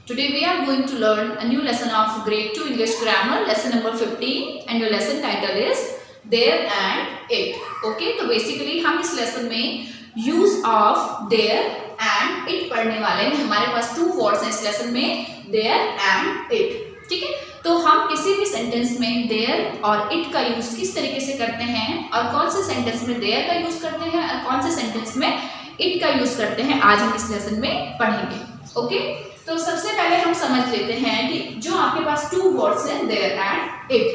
Today we are going to learn a new lesson of grade 2 English grammar, lesson number 15, and your lesson title is there and it. Okay, तो basically हम इस lesson में use of there and it पढ़ने वाले हैं. हमारे पास two words हैं इस lesson में, there and it. ठीक है, तो हम किसी भी सेंटेंस में there और it का यूज किस तरीके से करते हैं और कौन से सेंटेंस में there का यूज करते हैं और कौन से सेंटेंस में it का यूज करते हैं, आज हम इस लेसन में पढ़ेंगे. ओके, तो सबसे पहले हम समझ लेते हैं कि जो आपके पास टू वर्ड्स हैं there and it,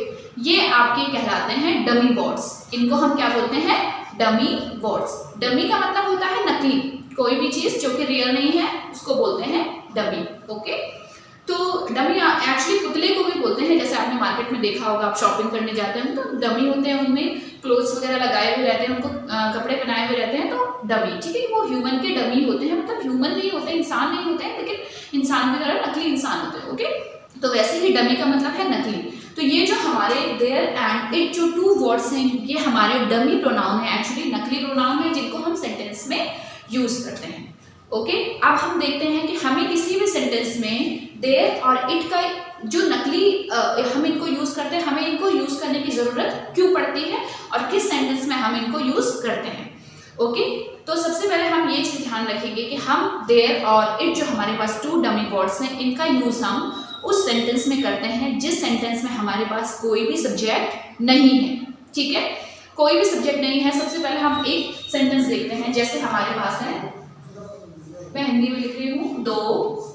ये आपके कहलाते हैं डमी वर्ड्स. इनको हम क्या बोलते हैं? Dummy words. डमी का मतलब होता है नकली. कोई भी चीज जो कि रियल नहीं है उसको बोलते हैं डमी. ओके, तो डमी एक्चुअली पुतले को भी बोलते हैं. जैसे आपने मार्केट में देखा होगा, आप शॉपिंग करने जाते हैं तो डमी होते हैं, उनमें क्लोथ्स वगैरह लगाए हुए रहते हैं, उनको कपड़े पहनाए हुए रहते हैं, तो डमी. ठीक है, वो ह्यूमन के डमी होते हैं, मतलब ह्यूमन नहीं होते, इंसान नहीं होते हैं, लेकिन इंसान की तरह नकली इंसान होते हैं. ओके, तो वैसे ही डमी का मतलब है नकली. तो ये जो हमारे देयर एंड इट जो टू वर्ड्स हैं, ये हमारे डमी प्रोनाउन है, एक्चुअली नकली प्रोनाउन है, जिनको हम सेंटेंस में यूज करते हैं. ओके, अब हम देखते हैं कि हमें किसी भी सेंटेंस में देयर और इट का जो नकली हम इनको यूज करते हैं, हमें इनको यूज करने की जरूरत क्यों पड़ती है और किस सेंटेंस में हम इनको यूज करते हैं. ओके, तो सबसे पहले हम ये चीज ध्यान रखेंगे कि हम देयर और इट जो हमारे पास टू डमी वर्ड्स हैं, इनका यूज हम उस सेंटेंस में करते हैं जिस सेंटेंस में हमारे पास कोई भी सब्जेक्ट नहीं है. ठीक है, कोई भी सब्जेक्ट नहीं है. सबसे पहले हम एक सेंटेंस देखते हैं. जैसे हमारे पास है, मैं हिंदी में लिख रही हूँ, दो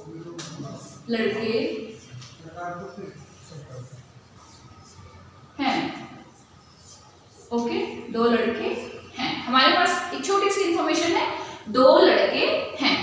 लड़के हैं. ओके, दो लड़के हैं. हमारे पास एक छोटी सी इंफॉर्मेशन है, दो लड़के हैं.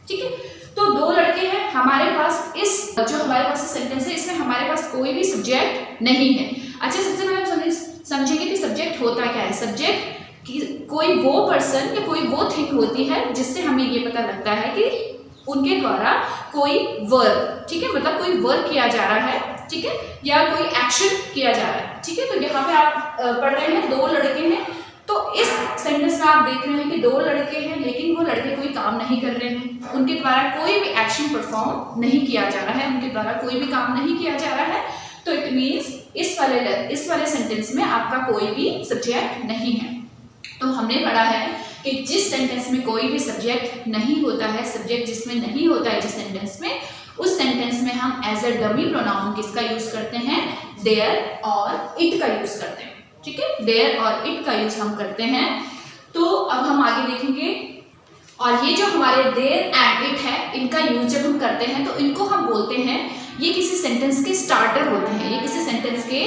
ठीक है, तो दो लड़के हैं. हमारे पास इस जो हमारे पास सेंटेंस है, इसमें हमारे पास कोई भी सब्जेक्ट नहीं है. अच्छा, सबसे पहले हम समझेंगे कि सब्जेक्ट होता क्या है. सब्जेक्ट कि कोई वो पर्सन या कोई वो थिंग होती है जिससे हमें ये पता लगता है कि उनके द्वारा कोई वर्क, ठीक है, मतलब कोई वर्क किया जा रहा है, ठीक है, या कोई एक्शन किया जा रहा है. ठीक है, तो यहाँ पे आप पढ़ रहे हैं दो लड़के हैं. तो इस सेंटेंस में आप देख रहे हैं कि दो लड़के हैं, लेकिन वो लड़के कोई काम नहीं कर रहे हैं, उनके द्वारा कोई भी एक्शन परफॉर्म नहीं किया जा रहा है, उनके द्वारा कोई भी काम नहीं किया जा रहा है. तो इट मीन्स इस वाले सेंटेंस में आपका कोई भी सब्जेक्ट नहीं है. तो हमने पढ़ा है कि जिस सेंटेंस में कोई भी सब्जेक्ट नहीं होता है, सब्जेक्ट जिसमें नहीं होता है जिस सेंटेंस में, उस सेंटेंस में हम एज अ डमी प्रोनाउन किसका यूज करते हैं? देयर और इट का यूज करते हैं. ठीक है, देयर और इट का यूज हम करते हैं. तो अब हम आगे देखेंगे. और ये जो हमारे देयर एंड इट है, इनका यूज जब हम करते हैं तो इनको हम बोलते हैं, ये किसी सेंटेंस के स्टार्टर होते हैं. ये किसी सेंटेंस के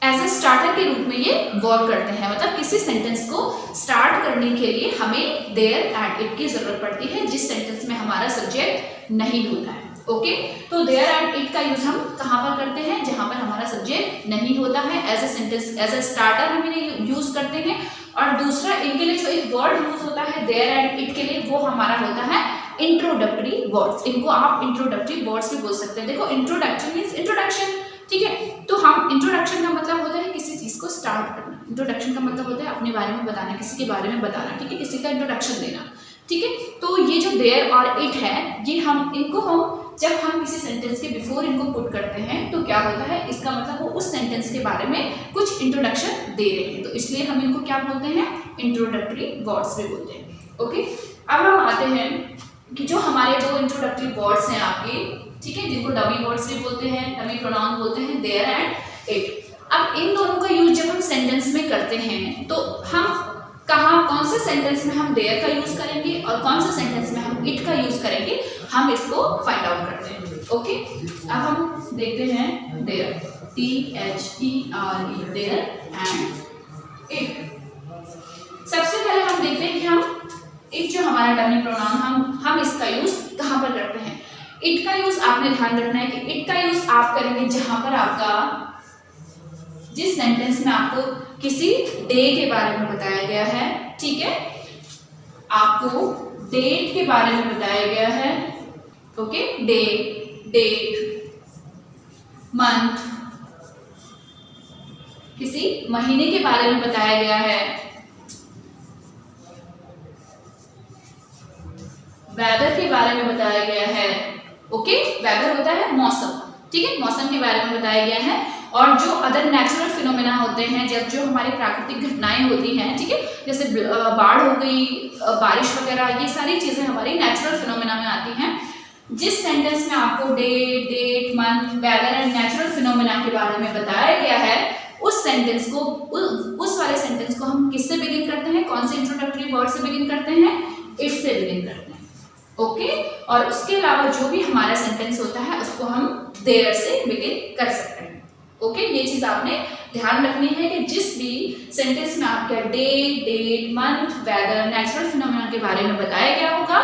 एज ए स्टार्टर के रूप में ये वर्क करते हैं. मतलब किसी सेंटेंस को स्टार्ट करने के लिए हमें देयर एंड इट की जरूरत पड़ती है जिस सेंटेंस में हमारा सब्जेक्ट नहीं होता है. ओके, तो देयर एंड इट का यूज हम कहाँ पर करते हैं? जहां पर हमारा सब्जेक्ट नहीं होता है. As a sentence, as a starter हम इन्हें यूज करते हैं. और दूसरा, इनके लिए जो एक वर्ड यूज होता है देयर एंड इट के लिए, वो हमारा होता है इंट्रोडक्टरी वर्ड्स. इनको आप इंट्रोडक्टरी वर्ड्स भी बोल सकते हैं. देखो, इंट्रोडक्टरी मीन्स इंट्रोडक्शन. ठीक है, तो हम इंट्रोडक्शन का मतलब होता है किसी चीज को स्टार्ट करना. इंट्रोडक्शन का मतलब होता है अपने बारे में बताना, किसी के बारे में बताना. ठीक है, किसी का इंट्रोडक्शन देना. ठीक है, तो ये जो देयर और इट है, ये इनको हम जब हम किसी सेंटेंस के बिफोर इनको पुट करते हैं तो क्या होता है? इसका मतलब वो उस सेंटेंस के बारे में कुछ इंट्रोडक्शन दे रहे हैं, तो इसलिए हम इनको क्या बोलते हैं? इंट्रोडक्टरी वर्ड्स भी बोलते हैं. ओके, अब हम आते हैं कि जो हमारे दो इंट्रोडक्टरी वर्ड्स हैं आपके, ठीक है, जिनको डमी वर्ड्स भी बोलते हैं, डमी प्रोनाउन बोलते हैं, देयर एंड इट. अब इन दोनों का यूज जब हम सेंटेंस में करते हैं तो हम कौन से सेंटेंस में हम देयर का यूज करेंगे और कौन से सेंटेंस में हम इट का यूज करेंगे, हम इसको फाइंड आउट करते हैं. ओके, अब हम देखते हैं there, THERE, there and it. सबसे पहले हम देखते हैं कि हम इट जो हमारा डमी प्रोनाउन, हम इसका यूज कहाँ पर करते हैं. इट का यूज आपने ध्यान रखना है कि इट का यूज आप करेंगे जहां पर आपका, जिस सेंटेंस में आपको किसी डे के बारे में बताया गया है, ठीक है, आपको डेट के बारे में बताया गया है. ओके, डे, डेट, मंथ, किसी महीने के बारे में बताया गया है, वेदर के बारे में बताया गया है, ओके, वेदर होता है मौसम, ठीक है, मौसम के बारे में बताया गया है। और जो अदर नेचुरल फिनोमेना होते हैं, जब जो हमारी प्राकृतिक घटनाएं होती हैं, ठीक है, जैसे बाढ़ हो गई, बारिश वगैरह, ये सारी चीजें हमारी नेचुरल फिनोमेना में आती हैं। जिस सेंटेंस में आपको date, month, weather and natural phenomena के बारे में बताया गया है, उस सेंटेंस को उस वाले सेंटेंस को हम किससे बिगिन करते हैं, कौन से इंट्रोडक्टरी वर्ड से बिगिन करते हैं, इट से बिगिन करते हैं, ओके। और उसके अलावा जो भी हमारा सेंटेंस होता है उसको हम देयर से बिगिन कर सकते हैं, ओके। ये चीज आपने ध्यान रखनी है कि जिस भी सेंटेंस में आपका date, month, weather, natural phenomena के बारे में बताया गया होगा,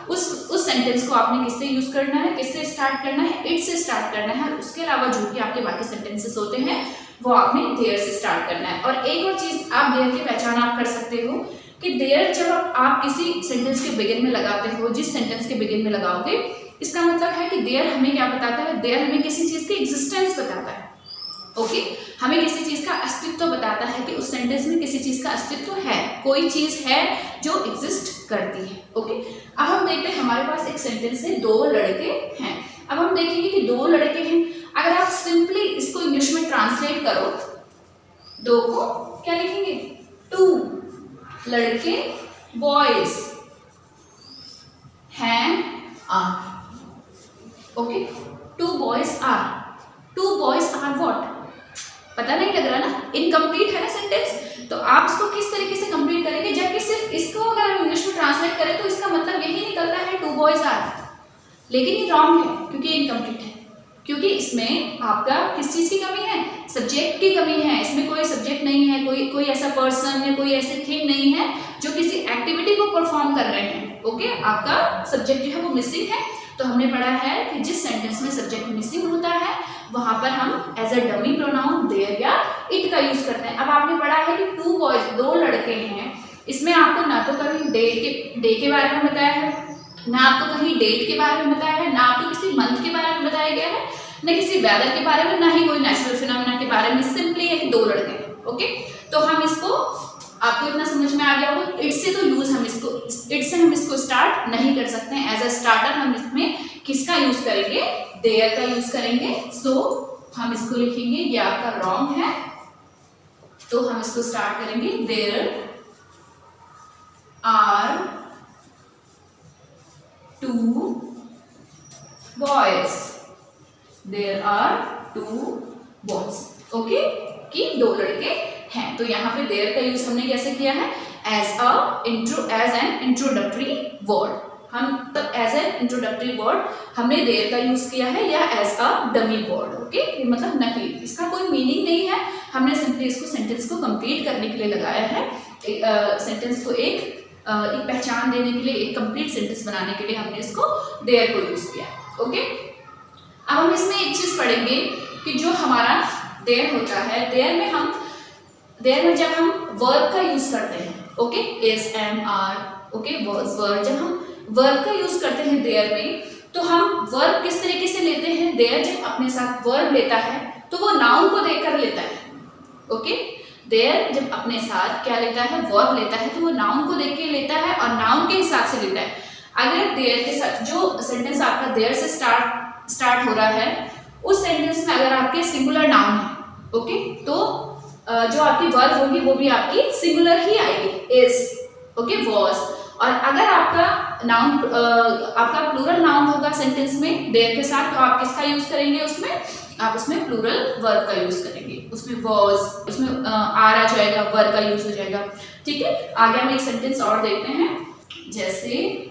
उस सेंटेंस को आपने किससे यूज करना है, किससे स्टार्ट करना है, इट से स्टार्ट करना है। और उसके अलावा जो भी आपके बाकी सेंटेंसेस होते हैं वो आपने देयर से स्टार्ट करना है। और एक और चीज आप देयर की पहचान आप कर सकते हो कि देयर जब आप किसी सेंटेंस के बिगिन में लगाते हो, जिस सेंटेंस के बिगिन में लगाओगे, इसका मतलब है कि देयर हमें क्या बताता है, देयर हमें किसी चीज की एग्जिस्टेंस बताता है, ओके, हमें किसी चीज का अस्तित्व बताता है कि उस सेंटेंस में किसी चीज का अस्तित्व है, कोई चीज है जो एग्जिस्ट करती है, ओके। अब हम देखते हैं हमारे पास एक सेंटेंस है, दो लड़के हैं। अब हम देखेंगे कि दो लड़के हैं, अगर आप सिंपली इसको इंग्लिश में ट्रांसलेट करो, दो को क्या लिखेंगे, टू लड़के, बॉयज हैं, are, okay, two boys are, two boys are what, पता नहीं लग रहा ना, इनकम्प्लीट है ना सेंटेंस। तो आप इसको किस तरीके से कंप्लीट करेंगे, जबकि सिर्फ इसको अगर हम इंग्लिश में ट्रांसलेट करें तो इसका मतलब यही निकलता है टू बॉयज आर, लेकिन ये रॉन्ग है क्योंकि इनकम्प्लीट है, क्योंकि इसमें आपका किस चीज की कमी है, सब्जेक्ट की कमी है। इसमें कोई सब्जेक्ट नहीं है, कोई ऐसा पर्सन या कोई ऐसे थिंग नहीं है जो किसी एक्टिविटी को परफॉर्म कर रहे हैं, ओके। आपका सब्जेक्ट जो है वो मिसिंग है। तो हमने पढ़ा है कि जिस सेंटेंस में सब्जेक्ट मिसिंग होता है वहां पर हम as a dummy pronoun there या इट का यूज करते हैं। अब आपने पढ़ा है कि टू बॉयज, दो लड़के हैं, इसमें आपको ना तो कभी डे के बारे में बताया है, ना आपको कहीं डेट के बारे में बताया है, ना आपको किसी मंथ के बारे में बताया गया है, ना किसी वेदर के बारे में, ना ही कोई नेचुरल फिनोमेना के बारे में, सिंपली है कि दो लड़के हैं, ओके। तो हम इसको, आपको इतना समझ में आ गया होगा, इट से तो यूज हम इसको, इट से हम इसको स्टार्ट नहीं कर सकते हैं। एज अ स्टार्टर हम इसमें किसका यूज करेंगे, देयर का यूज करेंगे। सो हम इसको लिखेंगे, ये आपका रॉन्ग है, तो हम इसको स्टार्ट करेंगे, there are two boys, there are two boys, okay, कि दो लड़के हैं। तो यहाँ पे देयर का यूज हमने कैसे किया है, एज एन इंट्रोडक्टरी वर्ड। हम तब एज एन इंट्रोडक्टरी वर्ड हमने देयर का यूज किया है, या as a dummy word, okay, मतलब नकली, इसका कोई मीनिंग नहीं है, हमने सिंपली इसको सेंटेंस को कंप्लीट करने के लिए लगाया है, सेंटेंस को एक पहचान देने के लिए, एक कंप्लीट सेंटेंस बनाने के लिए हमने इसको देयर को यूज किया, ओके। अब हम इसमें एक चीज पढ़ेंगे कि जो हमारा देयर होता है, देयर में जब हम वर्ब का यूज करते हैं, okay, is, am, are, okay, verb, जब हम वर्ब का यूज करते हैं देयर में, तो हम वर्ब किस तरीके से लेते हैं, देयर जब अपने साथ वर्ब लेता है तो वो नाउन को देखकर लेता है, ओके। देयर जब अपने साथ क्या लेता है, वर्ब लेता है, तो वो नाउन को देख के लेता है और नाउन के हिसाब से लेता है। अगर देयर के साथ जो सेंटेंस आपका देयर से स्टार्ट हो रहा है, उस सेंटेंस में अगर आपके सिंगुलर नाउन है, ओके, तो जो आपकी वर्ब होगी वो भी आपकी सिंगुलर ही आएगी, इज, ओके, वॉज। और अगर आपका नाउन, आपका प्लूरल नाउन होगा सेंटेंस में देयर के साथ, तो आप किसका यूज करेंगे, उसमें आप उसमें प्लूरल वर्ब का यूज करेंगे, उसमें वॉज, उसमें आर आ जाएगा, वर्ब का यूज हो जाएगा, ठीक है। आगे हम एक सेंटेंस और देखते हैं, जैसे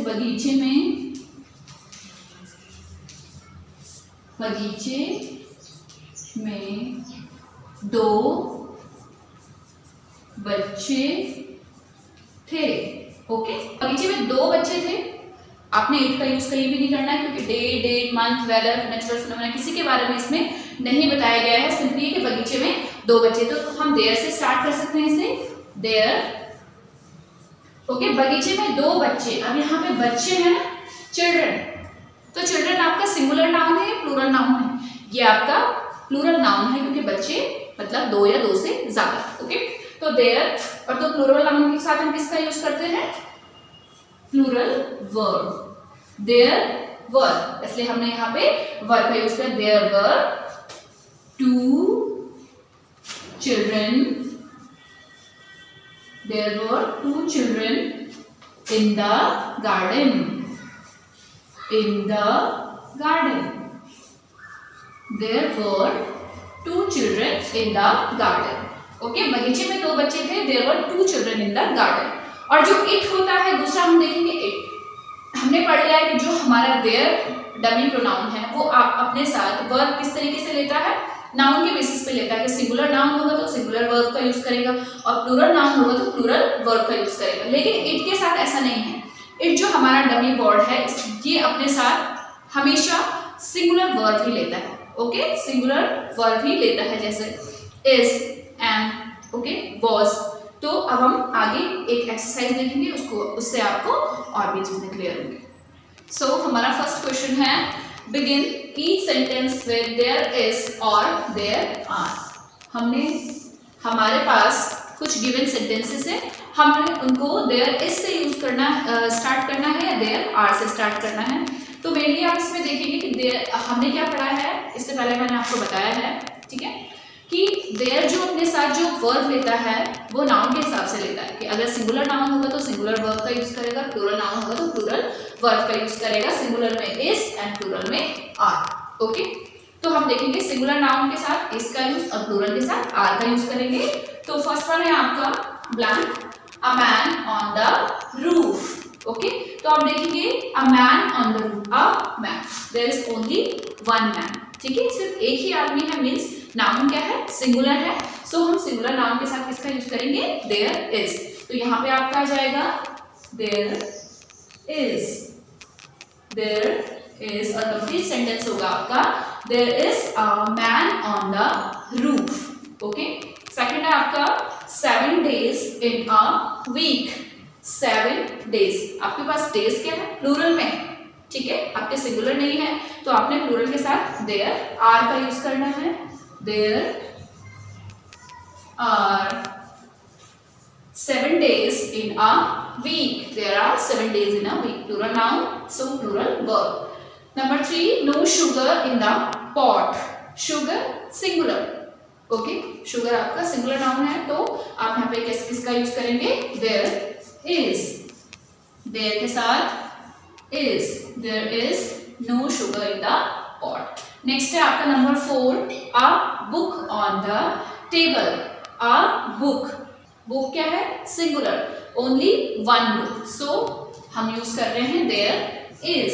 बगीचे में दो बच्चे थे, ओके, बगीचे में दो बच्चे थे। आपने इट का यूज कहीं भी नहीं करना है, क्योंकि date, month, weather, natural phenomena किसी के बारे में इसमें नहीं बताया गया है, सिंपली कि बगीचे में दो बच्चे। तो हम देयर से स्टार्ट कर सकते हैं इसे, देयर, ओके, बगीचे में दो बच्चे। अब यहाँ पे बच्चे हैं ना, चिल्ड्रन, तो चिल्ड्रन आपका सिंगुलर नाउन है या प्लूरल नाउन है, ये आपका प्लूरल नाउन है, क्योंकि बच्चे मतलब दो या दो से ज्यादा, ओके। तो देयर और तो प्लूरल नाउन के साथ हम किसका यूज करते हैं, प्लूरल वर्ब, देयर वर, इसलिए हमने यहाँ पे वर्ब का यूज किया, there were 2 children, there were 2 children in the garden, in the garden, there were 2 children in the garden, okay, बगीचे में 2 बच्चे थे, there were 2 children in the garden। और जो it होता है दूसरा हम देखेंगे it, हमने पढ़ लिया है कि जो हमारा there डमी प्रोनाउन है वो आप अपने साथ वर्ब किस तरीके से लेता है, नाउन के बेसिस पे लेता है कि सिंगुलर नाउन होगा तो सिंगुलर वर्ब का यूज करेगा और प्लूरल नाउन होगा तो प्लूरल वर्ब का यूज करेगा। लेकिन इट के साथ ऐसा नहीं है, इट जो हमारा डमी वर्ड है ये अपने साथ हमेशा सिंगुलर वर्ब ही लेता है, ओके, सिंगुलर वर्ब ही लेता है, जैसे इज, एम, ओके, वॉज। तो अब हम आगे एक एक्सरसाइज देखेंगे, उससे आपको और भी चीजें क्लियर होंगी। सो हमारा फर्स्ट क्वेश्चन है, begin each sentence with there is or there are। हमारे पास कुछ given sentences है, हमने उनको there is से यूज करना स्टार्ट करना है या there are से स्टार्ट करना है। तो मेनली आप इसमें देखेंगे कि there हमने क्या पढ़ा है, इससे पहले मैंने आपको बताया है, ठीक है, कि there जो अपने साथ जो वर्ब लेता है वो नाउन के हिसाब से लेता है कि अगर सिंगुलर नाउन होगा तो सिंगुलर वर्ब का यूज करेगा, प्लूरल नाउन होगा तो प्लूरल वर्ब का यूज करेगा, सिंगुलर में इज एंड प्लूरल में आर, ओके। तो हम देखेंगे सिंगुलर नाउन के साथ इज का यूज और प्लूरल के साथ आर का यूज करेंगे। तो फर्स्ट वन है आपका blank, a man on the roof, okay. तो आप देखेंगे a man on the roof, a man, there is only one man, ठीक है, सिर्फ एक ही आदमी है, मीन्स नाउन क्या है, सिंगुलर है, सो हम सिंगुलर नाउन के साथ किसका यूज करेंगे, देयर इज। तो यहाँ पे आपका आ जाएगा देयर इज, देयर इज, और कंप्लीट सेंटेंस होगा आपका there is a man on the roof, okay. Second है आपका 7 days in a week, 7 days, आपके पास डेज क्या है, प्लूरल में, ठीक है, आपके सिंगुलर नहीं है तो आपने प्लूरल के साथ देयर आर का यूज करना है, there are 7 days in a week, there are 7 days in a week, plural noun, so plural verb। Number 3, no sugar in the pot, sugar singular, okay, sugar आपका singular noun है तो आप यहाँ पे किसका यूज करेंगे, देयर इज, देयर के साथ is, there is no sugar in the pot. Next है आपका number 4, a book on the table, a book, book क्या है, singular, only one book, so हम यूज कर रहे हैं देयर इज,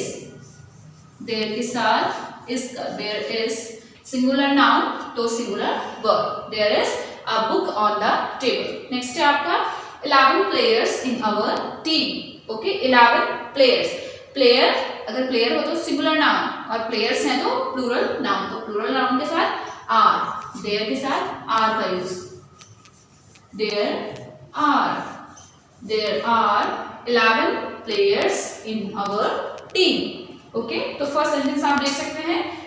देयर के साथ is, there is singular noun तो singular verb, there is a book on the table. Next है आपका 11 players in our team, okay, 11 players, player अगर प्लेयर हो तो सिंगुलर नाउन और प्लेयर्स हैं तो प्लूरल नाउन, तो प्लूरल नाउन के साथ आर, देयर के साथ आर का use, there are 11 players in our team, okay. तो फर्स्ट सेंटेंस आप देख सकते हैं,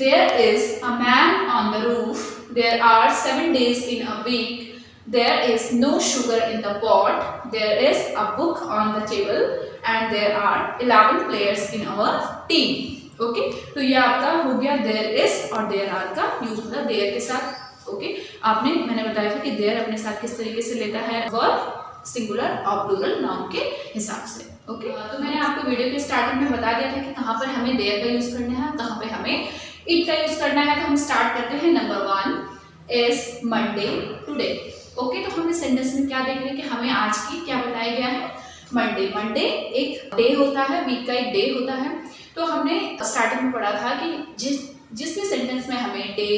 there is a man on the roof, there are 7 days in a week, there is no sugar in the pot, there is a book on the table and there are 11 players in our team, okay। तो ये आपका हो गया there is और there are का use होता है there के साथ, ओके। आपने मैंने बताया था कि there अपने साथ किस तरीके से लेता है, वर्ब, सिंगुलर और प्लूरल नाउन के हिसाब से, ओके। तो मैंने आपको वीडियो के स्टार्टिंग में बता दिया था कि कहाँ पर हमें there का यूज करना है, कहाँ पे हमें इट का यूज करना है। तो हम स्टार्ट करते हैं, number 1 is Monday today, okay. तो हम इस सेंटेंस में क्या देख रहे हैं कि हमें आज की क्या बताया गया है, मंडे, मंडे एक डे होता है, वीक का एक डे होता है। तो हमने स्टार्टिंग में पढ़ा था कि जिस भी सेंटेंस में हमें डे,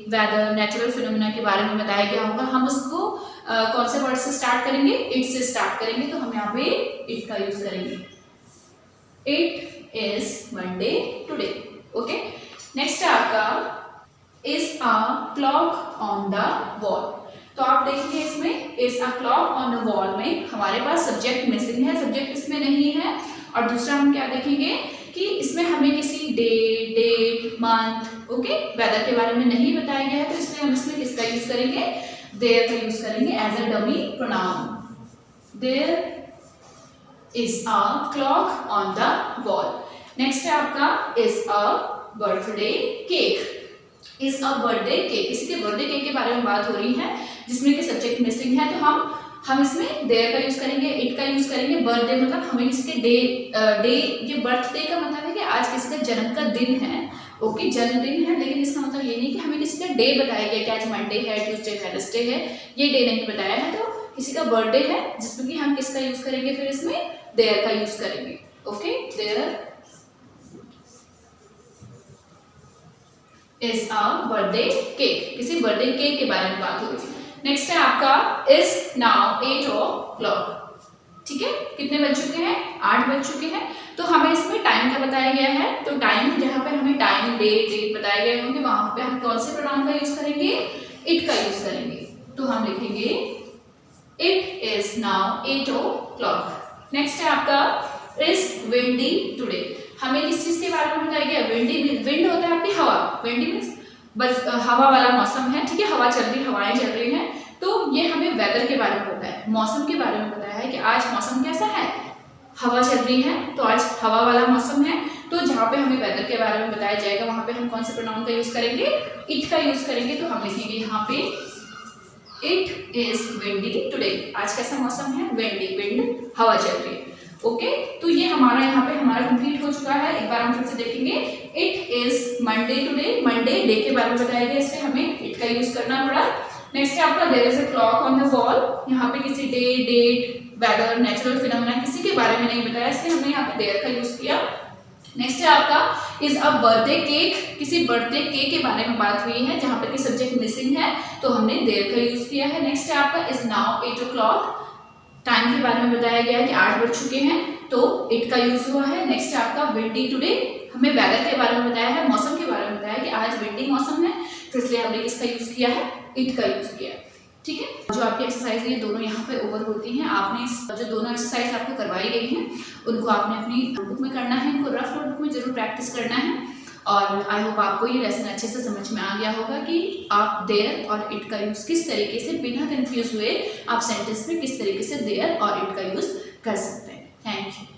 वेदर, नेचुरल फिनोमेना के बारे में बताया गया होगा, हम उसको कौन से वर्ड से स्टार्ट करेंगे, इट से स्टार्ट करेंगे। तो हम यहाँ पे इट का यूज करेंगे, it is Monday today, okay. Next है आपका is a clock on the wall. तो आप देखिए इसमें is a clock on the wall में हमारे पास सब्जेक्ट मिसिंग है, सब्जेक्ट इसमें नहीं है। और दूसरा हम क्या देखेंगे कि इसमें हमें किसी day, date, month, okay, weather के बारे में नहीं बताया गया है, तो इसलिए हम इसमें किसका यूज करेंगे, देयर का यूज करेंगे as a dummy pronoun, there is a clock on the wall. Next है आपका is a birthday cake. Is a birthday cake, किसी के बर्थडे केक के बारे में बात हो रही है जिसमें कि सब्जेक्ट मिसिंग है, तो हम इसमें देयर का यूज करेंगे, इट का यूज करेंगे। बर्थडे मतलब हमें किसी के डे, ये बर्थडे का मतलब है कि आज किसी का जन्म का दिन है, ओके, जन्मदिन है, लेकिन इसका मतलब ये नहीं कि हमें किसी का डे बताया गया कि आज मंडे है, ट्यूसडे, वेडनेसडे है, ये डे नहीं बताया है। तो किसी का बर्थडे है जिसमें कि हम किसका यूज करेंगे, फिर इसमें देयर का यूज करेंगे, okay. There is a birthday cake, किसी बर्थडे केक के बारे में बात हो रही है। नेक्स्ट है आपका इज नाउ 8 o'clock, ठीक है, कितने बज चुके हैं, 8 बज चुके हैं। तो हमें इसमें टाइम का बताया गया है, तो टाइम जहाँ पे हमें टाइम डेट बताए गए होंगे वहां पे हम कौन से प्रोनाउन का यूज करेंगे, इट का यूज करेंगे। तो हम लिखेंगे it is now 8 o'clock। Next है आपका इज विंडी टुडे, हमें किस चीज के बारे में बताया गया, विंडी, विंड होता है आपकी हवा, विंडी मीन्स हवा वाला मौसम है, ठीक है, हवा चल रही, हवाएं चल रही हैं, तो ये हमें वेदर के बारे में बताया है, मौसम के बारे में बताया है कि आज मौसम कैसा है, हवा चल रही है, तो आज हवा वाला मौसम है। तो जहाँ पे हमें वेदर के बारे में बताया जाएगा वहां पे हम कौन से प्रोनाउन का यूज करेंगे, इट का यूज करेंगे। तो हम लिखेंगे यहाँ पे इट इज विंडी टुडे, आज कैसा मौसम है, विंडी, विंड, हवा चल रही है, ओके। तो ये हमारा यहाँ पे हमारा कंप्लीट हो चुका है। एक बार हम फिर से देखेंगे, it is Monday today, Monday day के बारे में बताया गया, इसलिए हमें इट का यूज करना पड़ा। नेक्स्ट है आपका there is a clock on the wall, यहाँ पे किसी day, date, weather, natural phenomena किसी के बारे में नहीं बताया, इसलिए हमने यहाँ पे देयर का यूज किया। नेक्स्ट है आपका इज अ बर्थडे केक, किसी बर्थडे केक के बारे में बात हुई है जहाँ पे कि सब्जेक्ट मिसिंग है, तो हमने देयर का यूज किया है। नेक्स्ट है आपका इज नाउ 8 o'clock, टाइम के बारे में बताया गया है कि 8 बज चुके हैं, तो इट का यूज हुआ है। नेक्स्ट है आपका विंडी टुडे, हमें वेदर के बारे में बताया है, मौसम के बारे में बताया है कि आज विंडी मौसम है, तो इसलिए हमने किसका यूज किया है, इट का यूज किया है, ठीक है। जो आपकी एक्सरसाइज है ये दोनों यहाँ पे ओवर होती हैं, आपने जो दोनों एक्सरसाइज आपको करवाई गई हैं उनको आपने अपनी नोटबुक में करना है, इनको रफ नोटबुक में जरूर प्रैक्टिस करना है। और आई होप आपको ये लेसन अच्छे से समझ में आ गया होगा कि आप देयर और इट का यूज़ किस तरीके से बिना कंफ्यूज हुए आप सेंटेंस में किस तरीके से देयर और इट का यूज़ कर सकते हैं। Thank you.